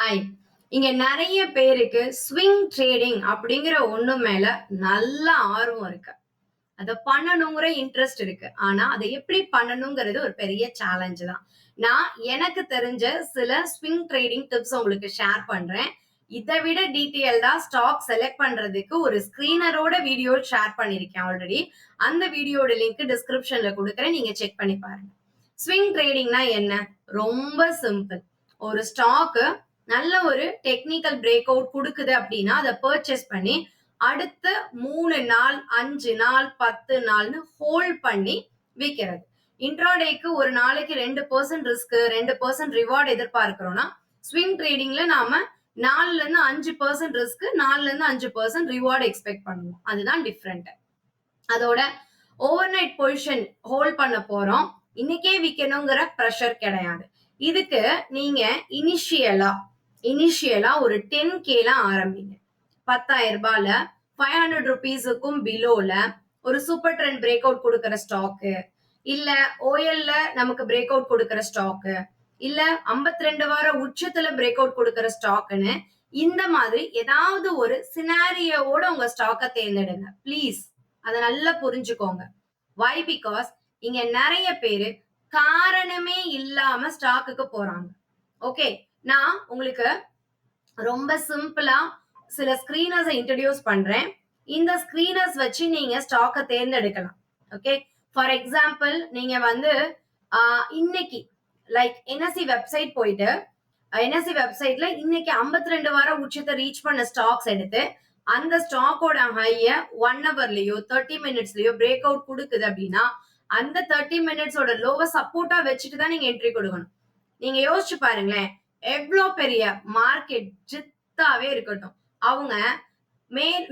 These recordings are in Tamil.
ஹாய். இங்க நிறைய பேருக்கு ஸ்விங் ட்ரேடிங் அப்படிங்கிற ஒண்ணு மேல நல்ல ஆர்வம் இருக்கு. அத பண்ணணுங்கிற இன்ட்ரெஸ்ட் இருக்கு. ஆனா அதை எப்படி பண்ணணுங்கிறது ஒரு பெரிய சேலஞ்ச் தான். நான் எனக்கு தெரிஞ்ச சில ஸ்விங் ட்ரேடிங் டிப்ஸ் உங்களுக்கு ஷேர் பண்றேன். இதை விட டீட்டெயில்டா ஸ்டாக் செலக்ட் பண்றதுக்கு ஒரு ஸ்கிரீனரோட வீடியோ ஷேர் பண்ணிருக்கேன் ஆல்ரெடி. அந்த வீடியோட லிங்க் டிஸ்கிரிப்ஷன்ல கொடுக்குறேன், நீங்க செக் பண்ணி பாருங்க. ஸ்விங் ட்ரேடிங்னா என்ன? ரொம்ப சிம்பிள். ஒரு ஸ்டாக் நல்ல ஒரு டெக்னிக்கல் பிரேக் அவுட் கொடுக்குது அப்படின்னா அதை பர்ச்சேஸ் பண்ணி அடுத்த 3 நாள் 5 நாள் 10 நாள்னு ஹோல்ட் பண்ணி விற்கிறது. இன்ட்ராடேக்கு ஒரு நாளைக்கு 2% ரிஸ்க் 2% ரிவார்டு எதிர்பார்க்கிறோம்னா ஸ்விங் ட்ரேடிங்ல நாம 4ல இருந்து 5% ரிஸ்க் 4ல இருந்து 5% ரிவார்டு எக்ஸ்பெக்ட் பண்ணுவோம். அதுதான் டிஃப்ரெண்ட். அதோட ஓவர் நைட் பொசிஷன் ஹோல்ட் பண்ண போறோம், இன்னைக்கே விற்கணுங்கிற ப்ரெஷர் கிடையாது. இதுக்கு நீங்க இனிஷியலா ஒரு 10K ஆரம்பிங்க. 10,000 ரூபாயில 500 ருபீஸுக்கும் பிலோல ஒரு சூப்பர் ட்ரெண்ட் பிரேக் அவுட் கொடுக்கிற ஸ்டாக்கு, இல்ல ஓஎல்ல நமக்கு பிரேக் அவுட் கொடுக்கிற ஸ்டாக்கு, இல்ல 52 வார உச்சத்துல பிரேக் அவுட் கொடுக்கிற ஸ்டாக்னு இந்த மாதிரி ஏதாவது ஒரு சினாரியோட உங்க ஸ்டாக்கை தேர்ந்தெடுங்க ப்ளீஸ். அதை நல்லா புரிஞ்சுக்கோங்க. வை? பிகாஸ் இங்க நிறைய பேரு காரணமே இல்லாம ஸ்டாக்குக்கு போறாங்க. ஓகே, நான் உங்களுக்கு ரொம்ப சிம்பிளா சில ஸ்கிரீனர்ஸ் இன்ட்ரடியூஸ் பண்றேன். இந்த ஸ்கிரீனர்ஸ் வச்சு நீங்க ஸ்டாக்கை தேர்ந்தெடுக்கலாம். ஓகே, ஃபார் எக்ஸாம்பிள் நீங்க வந்து இன்னைக்கு லைக் என்எஸ்சி வெப்சைட் போயிட்டு என்எஸ்சி வெப்சைட்ல இன்னைக்கு 52 வார உச்சத்தை ரீச் பண்ண ஸ்டாக்ஸ் எடுத்து அந்த ஸ்டாக்கோட ஹைய 1 ஹவர்லயோ 30 மினிட்ஸ்லயோ பிரேக் அவுட் கொடுக்குது அப்படின்னா அந்த 30 மினிட்ஸோட லோவை சப்போர்ட்டா வச்சுட்டு தான் நீங்க என்ட்ரி கொடுக்கணும். நீங்க யோசிச்சு பாருங்களேன், எவ்வளவு பெரிய மார்க்கெட் ஜித்தாவே இருக்கட்டும், அவங்க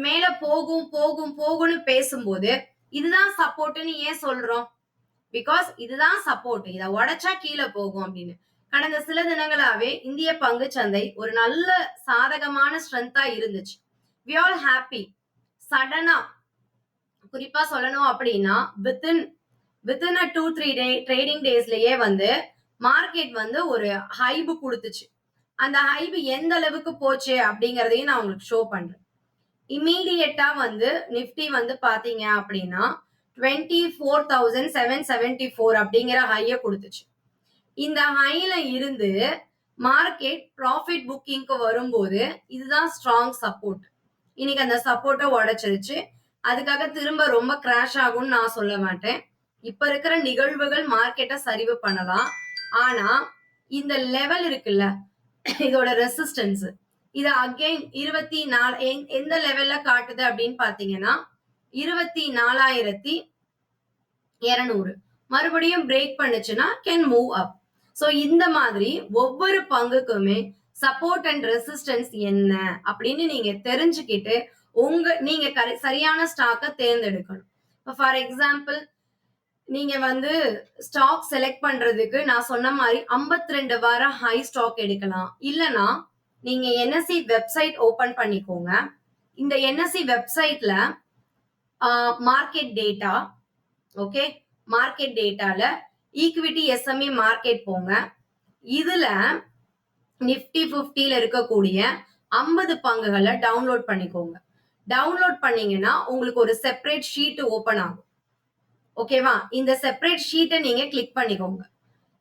மேல போகும் போகும் போகும்னு பேசும்போது இதுதான் சப்போர்ட்னு ஏன் சொல்றோம்? பிகாஸ் இதுதான் சப்போர்ட், இதை உடைச்சா கீழே போகும் அப்படின்னு. கடந்த சில தினங்களாவே இந்திய பங்கு சந்தை ஒரு நல்ல சாதகமான ஸ்ட்ரென்த்தா இருந்துச்சு. we all happy. சடனா குறிப்பா சொல்லணும் அப்படின்னா within a 2-3 ட்ரேடிங் டேஸ்லயே வந்து மார்க்கெட் வந்து ஒரு ஹைப் கொடுத்துச்சு. அந்த ஹைப் எந்த அளவுக்கு போச்சு அப்படிங்கறதையும் நான் உங்களுக்கு ஷோ பண்றேன். இமீடியட்டா வந்து நிப்டி வந்து பாத்தீங்க அப்படின்னா 24,774 அப்படிங்கிற ஹைய கொடுத்துச்சு. இந்த ஹைல இருந்து மார்க்கெட் ப்ராஃபிட் புக்கிங்க்கு வரும்போது இதுதான் ஸ்ட்ராங் சப்போர்ட். இன்னைக்கு அந்த சப்போர்ட்டை உடைச்சிருச்சு. அதுக்காக திரும்ப ரொம்ப கிராஷ் ஆகும்னு நான் சொல்ல மாட்டேன். இப்ப இருக்கிற நிகழ்வுகள் மார்க்கெட்டை சரிவு பண்ணலாம். ஆனா இந்த லெவல் இருக்குல்ல, இதோட ரெசிஸ்டன்ஸ் இது அகைன் 24 எந்த லெவல்ல காட்டுது அப்படின்னு பாத்தீங்கன்னா 24,200 மறுபடியும் பிரேக் பண்ணுச்சுன்னா கேன் மூவ் அப். சோ இந்த மாதிரி ஒவ்வொரு பங்குக்குமே சப்போர்ட் அண்ட் ரெசிஸ்டன்ஸ் என்ன அப்படின்னு நீங்க தெரிஞ்சுக்கிட்டு நீங்க சரியான ஸ்டாக்கை தேர்ந்தெடுக்கணும். ஃபார் எக்ஸாம்பிள் நீங்க வந்து ஸ்டாக் செலக்ட் பண்றதுக்கு நான் சொன்ன மாதிரி 52 வார ஹை ஸ்டாக் எடுக்கலாம். இல்லனா நீங்க என்எஸ்சி வெப்சைட் ஓபன் பண்ணிக்கோங்க. இந்த என்எஸ்சி வெப்சைட்ல மார்க்கெட் டேட்டா, ஓகே, மார்க்கெட் டேட்டால ஈக்விட்டி எஸ்எம்இ மார்க்கெட் போங்க. இதுல நிப்டி 50ல இருக்கக்கூடிய 50 பங்குகளை டவுன்லோட் பண்ணிக்கோங்க. டவுன்லோட் பண்ணீங்கன்னா உங்களுக்கு ஒரு செப்பரேட் ஷீட் ஓபன் ஆகும். ஓகேவா? இந்த செப்பரேட் ஷீட்டை நீங்க கிளிக் பண்ணிக்கோங்க.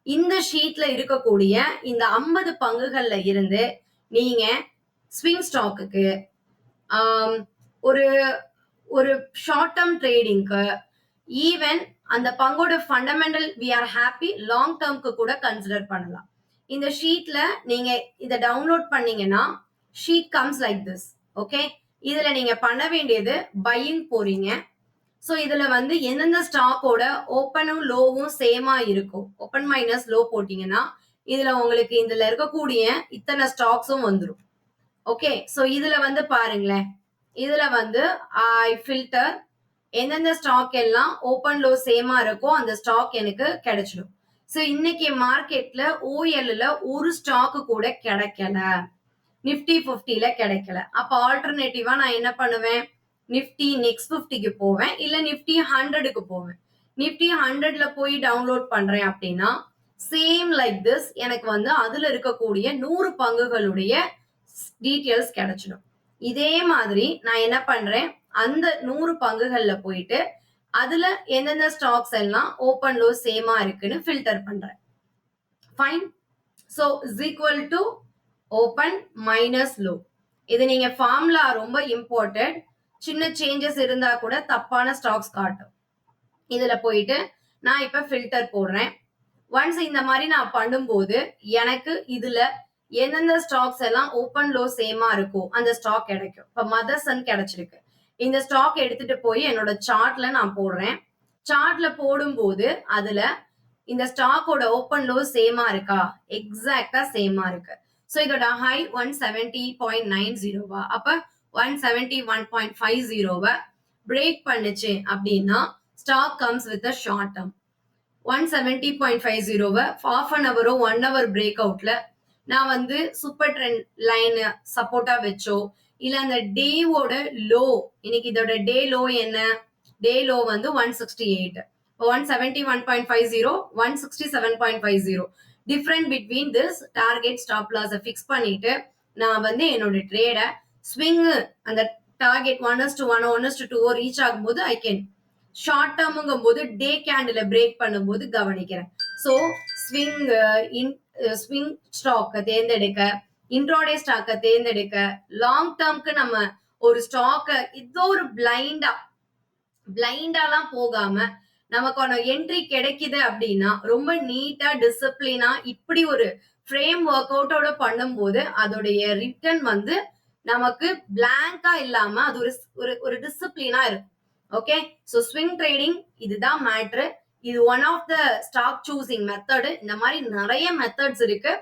இந்த ஷீட்ல இருக்கக்கூடிய இந்த 50 பங்குகள்ல இருந்து நீங்க ஸ்விங் ஸ்டாக்குக்கு, ஒரு ஒரு ஷார்ட் டேர்ம் ட்ரேடிங்க்கு, ஈவன் அந்த பங்கோட fundamental we are happy long டேர்ம்க்கு கூட கன்சிடர் பண்ணலாம். இந்த ஷீட்ல நீங்க இதை டவுன்லோட் பண்ணீங்கன்னா sheet comes like this. Okay, இதுல நீங்க பண்ண வேண்டியது பையிங் போறீங்க. சோ இதுல வந்து எந்தெந்த ஸ்டாக்கோட ஓப்பனும் லோவும் சேமா இருக்கும், ஓப்பன் மைனஸ் லோ போட்டீங்கன்னா இதுல உங்களுக்கு இதுல இருக்கக்கூடிய இத்தனை ஸ்டாக்ஸும் வந்துடும். ஓகே, சோ இதுல வந்து பாருங்களேன், இதுல வந்து ஐ ஃபில்டர் எந்தெந்த ஸ்டாக் எல்லாம் ஓப்பன் லோ சேமா இருக்கோ அந்த ஸ்டாக் எனக்கு கிடைச்சிடும். சோ இன்னைக்கு மார்க்கெட்ல ஓஎல்ல ஒரு ஸ்டாக் கூட கிடைக்கல, நிப்டி 50ல கிடைக்கல. அப்ப ஆல்டர்னேட்டிவா நான் என்ன பண்ணுவேன்? நிப்டி நெக்ஸ்ட் 50க்கு போவேன், இல்ல நிப்டி 100க்கு போவேன். நிப்டி 100ல போய் டவுன்லோட் பண்றேன் அப்படின்னா சேம் லைக் திஸ் எனக்கு வந்து அதுல இருக்கக்கூடிய 100 பங்குகளுடைய டீட்டெயில்ஸ் கிடைச்சிடும். இதே மாதிரி நான் என்ன பண்றேன், அந்த 100 பங்குகள்ல போயிட்டு அதுல எந்தெந்த ஸ்டாக்ஸ் எல்லாம் ஓப்பன் லோ சேமா இருக்குன்னு ஃபில்டர் பண்றேன். Fine. So is equal to open minus low. இது நீங்க ஃபார்முலா ரொம்ப இம்பார்ட்டன்ட். சின்ன சேஞ்சஸ் இருந்தா கூட தப்பான ஸ்டாக்ஸ் காட்டும். இதுல போயிட்டு நான் இப்ப ஃபில்டர் போடுறேன். ஒன்ஸ் இந்த மாதிரி நான் பண்ணும்போது எனக்கு இதுல எந்தெந்த ஸ்டாக்ஸ் எல்லாம் ஓப்பன் லோ சேமா இருக்கோ அந்த ஸ்டாக் கிடைக்கும். இப்ப மதர்சன் கிடைச்சிருக்கு. இந்த ஸ்டாக் எடுத்துட்டு போய் என்னோட சார்ட்ல நான் போடுறேன். சார்ட்ல போடும்போது அதுல இந்த ஸ்டாக்கோட ஓப்பன் லோ சேமா இருக்கா? எக்ஸாக்டா சேமா இருக்கு. சோ இதோட ஹை 170.90 அப்ப 171.50 பிரேக் பண்ணுச்சு அப்படின்னா stock comes with a short term. 170.50 half an hour 1 hour break அவுட்ல நான் வந்து சூப்பர் ட்ரெண்ட் லைன் சப்போர்ட்டா வச்சோ இல்ல அந்த டேவோட லோ, இன்னைக்கு இதோட டே லோ என்ன? டே லோ வந்து 168. 171.50 167.50 different between this target stop loss fix பண்ணிட்டு நான் வந்து என்னோட ட்ரேட ஸ்விங் அந்த டார்கெட் 1:1 1:2 ரீச் ஆகும்போது ஐ கேன் ஷார்ட் டேர்முங்கும் போது டே கேண்டில் பிரேக் பண்ணும்போது கவனிக்கிறேன். ஸோ ஸ்விங் ஸ்டாக்கை தேர்ந்தெடுக்க, இன்ட்ராடே ஸ்டாக்கை தேர்ந்தெடுக்க, லாங் டேர்ம்க்கு நம்ம ஒரு ஸ்டாக்கை இதோ ஒரு பிளைண்டாலாம் போகாம நமக்கான என்ட்ரி கிடைக்குது அப்படின்னா ரொம்ப நீட்டா டிசிப்ளினா இப்படி ஒரு ஃப்ரேம் ஒர்க் அவுட்டோட பண்ணும்போது அதோடைய ரிட்டர்ன் வந்து நமக்கு பிளாங்கா இல்லாம அது ஒரு டிசிப்ளினா இருக்கும். ஓகே, ஸோ ஸ்விங் ட்ரேடிங் இதுதான் மேட்ரு. இது one of the stock choosing method. இந்த மாதிரி நிறைய மெத்தட்ஸ் இருக்கு.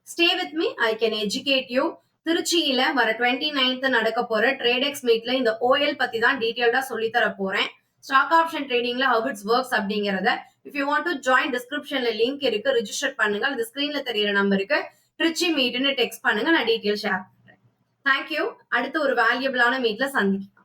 Stay with me, I can educate you. திருச்சியில வர 29th நடக்க போற ட்ரேடெக்ஸ் மீட்ல இந்த ஓஎல் பத்தி தான் டீடைல்டா சொல்லி தர போறேன். ஸ்டாக் ஆப்ஷன் ட்ரேடிங்ல ஹவ் இட்ஸ் ஒர்க்ஸ் அப்படிங்கறத if you want to join டிஸ்கிரிப்ஷன்ல லிங்க் இருக்கு, ரிஜிஸ்டர் பண்ணுங்க. அது ஸ்கிரீன்ல தெரியற நம்பருக்கு திருச்சி மீட்னு டெக்ஸ்ட் பண்ணுங்க, நான் டீடைல் ஷேர் பண்றேன். தேங்க்யூ. அடுத்து ஒரு வேல்யூபிளான மீட்ல சந்திக்கலாம்.